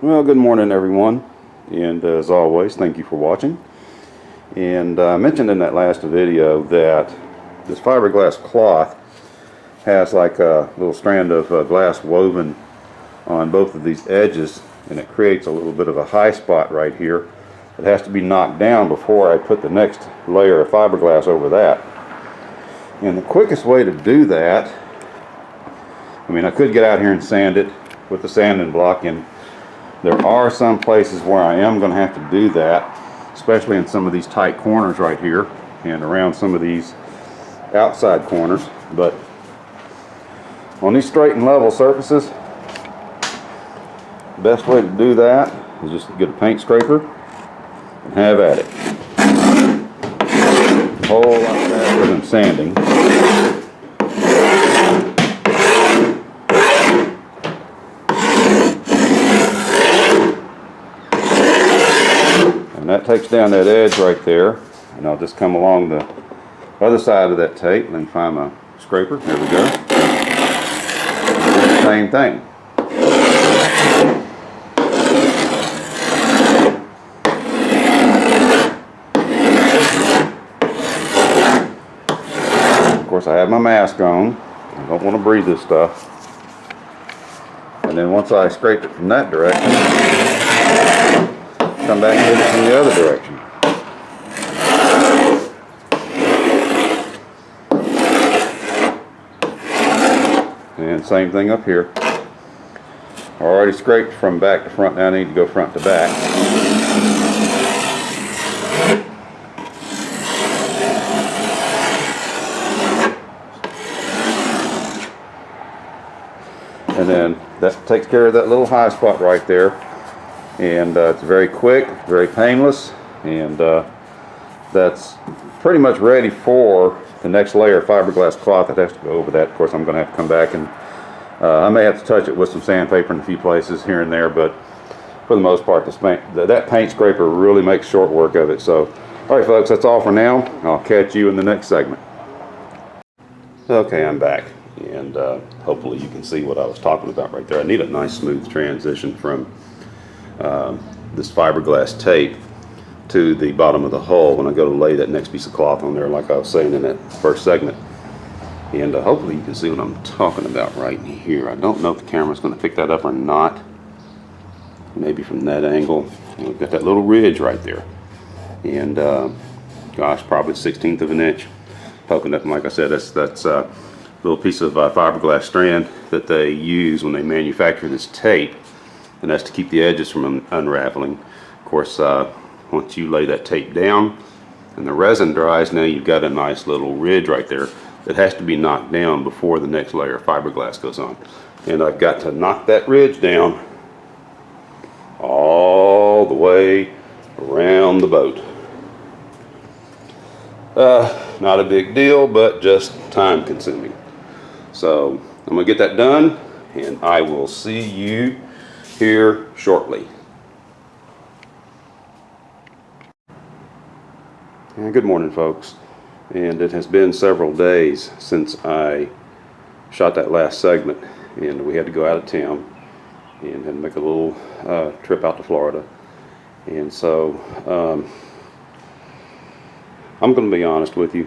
Well, good morning everyone, and as always, thank you for watching. And I mentioned in that last video that this fiberglass cloth has like a little strand of glass woven on both of these edges, and it creates a little bit of a high spot right here. It has to be knocked down before I put the next layer of fiberglass over that. And the quickest way to do that, I mean, I could get out here and sand it with the sanding block, and there are some places where I am going to have to do that, especially in some of these tight corners right here and around some of these outside corners. But on these straight and level surfaces, the best way to do that is just get a paint scraper and have at it. A whole lot faster than sanding. That takes down that edge right there, and I'll just come along the other side of that tape and then find my scraper. There we go. Do the same thing. Of course, I have my mask on. I don't want to breathe this stuff. And then once I scrape it from that direction, come back and hit it from the other direction. And same thing up here. I already scraped from back to front, now I need to go front to back. And then that takes care of that little high spot right there. And it's very quick, very painless, and that's pretty much ready for the next layer of fiberglass cloth that has to go over that. Of course, I'm going to have to come back and I may have to touch it with some sandpaper in a few places here and there, but for the most part, that paint scraper really makes short work of it. So, all right, folks, that's all for now. I'll catch you in the next segment. Okay, I'm back, and hopefully you can see what I was talking about right there. I need a nice smooth transition from this fiberglass tape to the bottom of the hull when I go to lay that next piece of cloth on there, like I was saying in that first segment. And hopefully you can see what I'm talking about right here. I don't know if the camera's going to pick that up or not. Maybe from that angle. We've got that little ridge right there, and gosh, probably 1/16 of an inch poking up. And like I said, that's a little piece of fiberglass strand that they use when they manufacture this tape. And that's to keep the edges from unraveling. Of course, once you lay that tape down and the resin dries, now you've got a nice little ridge right there that has to be knocked down before the next layer of fiberglass goes on. And I've got to knock that ridge down all the way around the boat. Not a big deal, but just time consuming. So I'm gonna get that done, and I will see you here shortly. And good morning, folks. And it has been several days since I shot that last segment, and we had to go out of town and had to make a little trip out to Florida. And so I'm going to be honest with you,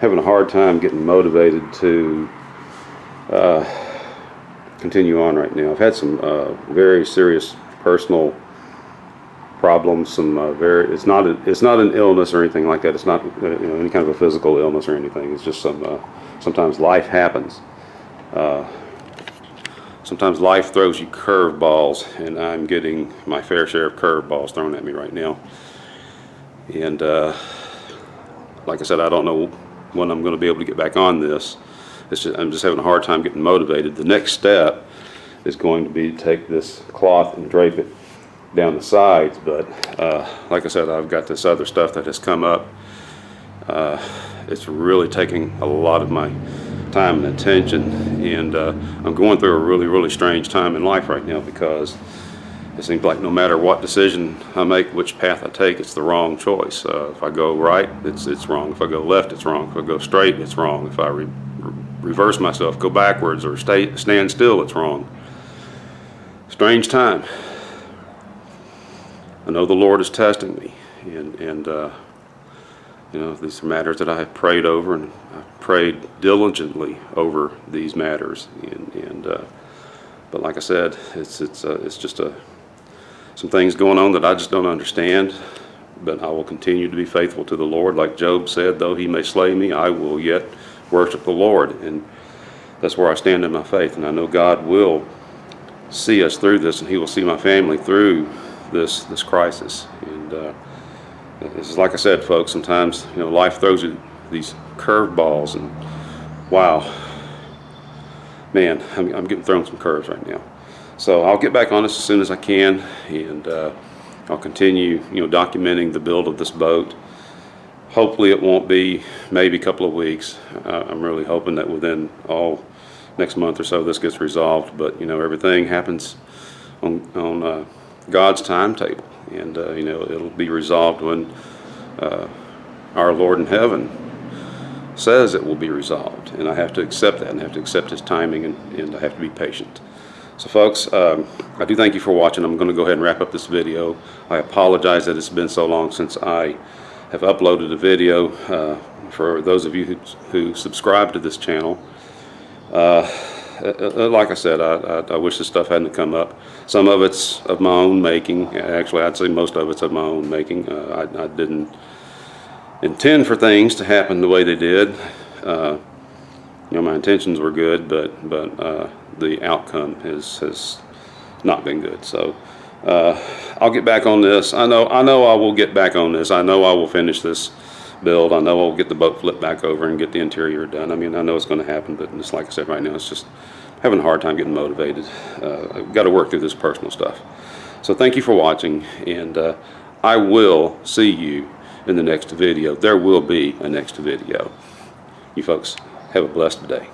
having a hard time getting motivated to continue on right now. I've had some very serious personal problems. It's not an illness or anything like that. It's not any kind of a physical illness or anything. It's just sometimes life happens. Sometimes life throws you curveballs, and I'm getting my fair share of curveballs thrown at me right now. And like I said, I don't know when I'm going to be able to get back on this. I'm just having a hard time getting motivated. The next step is going to be to take this cloth and drape it down the sides, but like I said, I've got this other stuff that has come up. It's really taking a lot of my time and attention, and I'm going through a really strange time in life right now, because it seems like no matter what decision I make, which path I take, it's the wrong choice. If I go right, it's wrong. If I go left, it's wrong. If I go straight, it's wrong. If I reverse myself, go backwards, or stand still, it's wrong. Strange time. I know the Lord is testing me, and you know, these are matters that I have prayed over, and I've prayed diligently over these matters. But like I said, it's just some things going on that I just don't understand. But I will continue to be faithful to the Lord. Like Job said, though he may slay me, I will yet worship the Lord. And that's where I stand in my faith. And I know God will see us through this, and he will see my family through this crisis. And this is, like I said, folks, sometimes, you know, life throws you these curveballs, and wow, man, I'm getting thrown some curves right now. So I'll get back on this as soon as I can, and I'll continue, you know, documenting the build of this boat. Hopefully it won't be maybe a couple of weeks. I'm really hoping that within next month or so this gets resolved. But you know, everything happens on God's timetable, and you know, it'll be resolved when our Lord in heaven says it will be resolved, and I have to accept that, and I have to accept his timing, and I have to be patient. So folks, I do thank you for watching. I'm going to go ahead and wrap up this video. I apologize that it's been so long since I have uploaded a video. For those of you who subscribe to this channel, like I said, I wish this stuff hadn't come up. Some of it's of my own making. Actually, I'd say most of it's of my own making. I didn't intend for things to happen the way they did. You know, my intentions were good, but the outcome has not been good. So I'll get back on this. I know I will get back on this. I know I will finish this build. I know I'll get the boat flipped back over and get the interior done. I mean, I know it's going to happen, but just like I said, right now it's just having a hard time getting motivated. I've got to work through this personal stuff. So thank you for watching, and I will see you in the next video. There will be a next video. You folks have a blessed day.